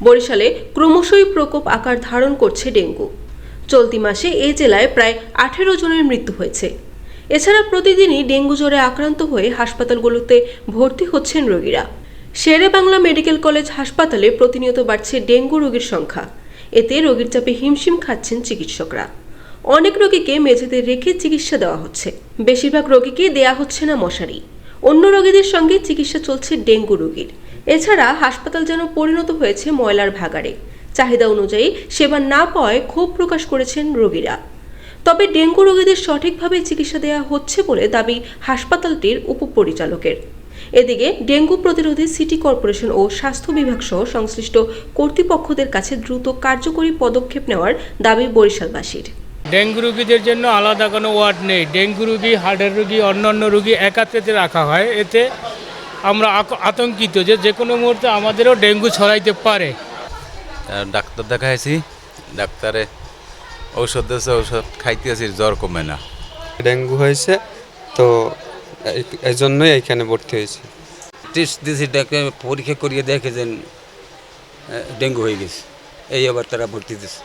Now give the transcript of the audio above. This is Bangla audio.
বরিশালে ক্রমশই প্রকোপ আকার ধারণ করছে ডেঙ্গু। চলতি মাসে এই জেলায় প্রায় 18 জনের মৃত্যু হয়েছে। এছাড়া প্রতিদিনই ডেঙ্গু জ্বরে আক্রান্ত হয়ে হাসপাতালগুলোতে ভর্তি হচ্ছেন রোগীরা। শেরে বাংলা মেডিকেল কলেজ হাসপাতালে প্রতিনিয়ত বাড়ছে ডেঙ্গু রোগীর সংখ্যা। এতে রোগীর চাপে হিমশিম খাচ্ছেন চিকিৎসকরা। অনেক রোগীকে মেঝেতে রেখে চিকিৎসা দেওয়া হচ্ছে। বেশিরভাগ রোগীকে দেয়া হচ্ছে না মশারি। অন্য রোগীদের সঙ্গে চিকিৎসা চলছে ডেঙ্গু রোগীর। এছাড়া হাসপাতাল যেন পরিণত হয়েছে ময়লার ভাগাড়ে। চাহিদা অনুযায়ী সেবা না পাওয়ায় ক্ষোভ প্রকাশ করেছেন রোগীরা। তবে ডেঙ্গু রোগীদের সঠিকভাবে চিকিৎসা দেওয়া হচ্ছে বলে দাবি হাসপাতালটির উপপরিচালকের। এদিকে ডেঙ্গু প্রতিরোধে সিটি কর্পোরেশন ও স্বাস্থ্য বিভাগ সহ সংশ্লিষ্ট কর্তৃপক্ষদের কাছে দ্রুত কার্যকরী পদক্ষেপ নেওয়ার দাবি বরিশালবাসীর। ডেঙ্গু রোগীদের জন্য আলাদা কোনো ওয়ার্ড নেই। ডেঙ্গু রোগী, হার্টের রোগী, অন্যান্য রোগী একাত্রে রাখা হয়। এতে আমরা আতঙ্কিত যে কোনো মুহূর্তে আমাদেরও ডেঙ্গু ছড়াইতে পারে। ডাক্তার দেখাইছি, ডাক্তারে ঔষধ দিয়েছে, ঔষধ খাইতেছি, জ্বর কমে না। ডেঙ্গু হয়েছে তো এই জন্যই এইখানে ভর্তি হয়েছে। টেস্ট দিয়েছি, পরীক্ষা করিয়ে দেখে যে ডেঙ্গু হয়ে গেছে, এই আবার তারা ভর্তি দিয়েছে।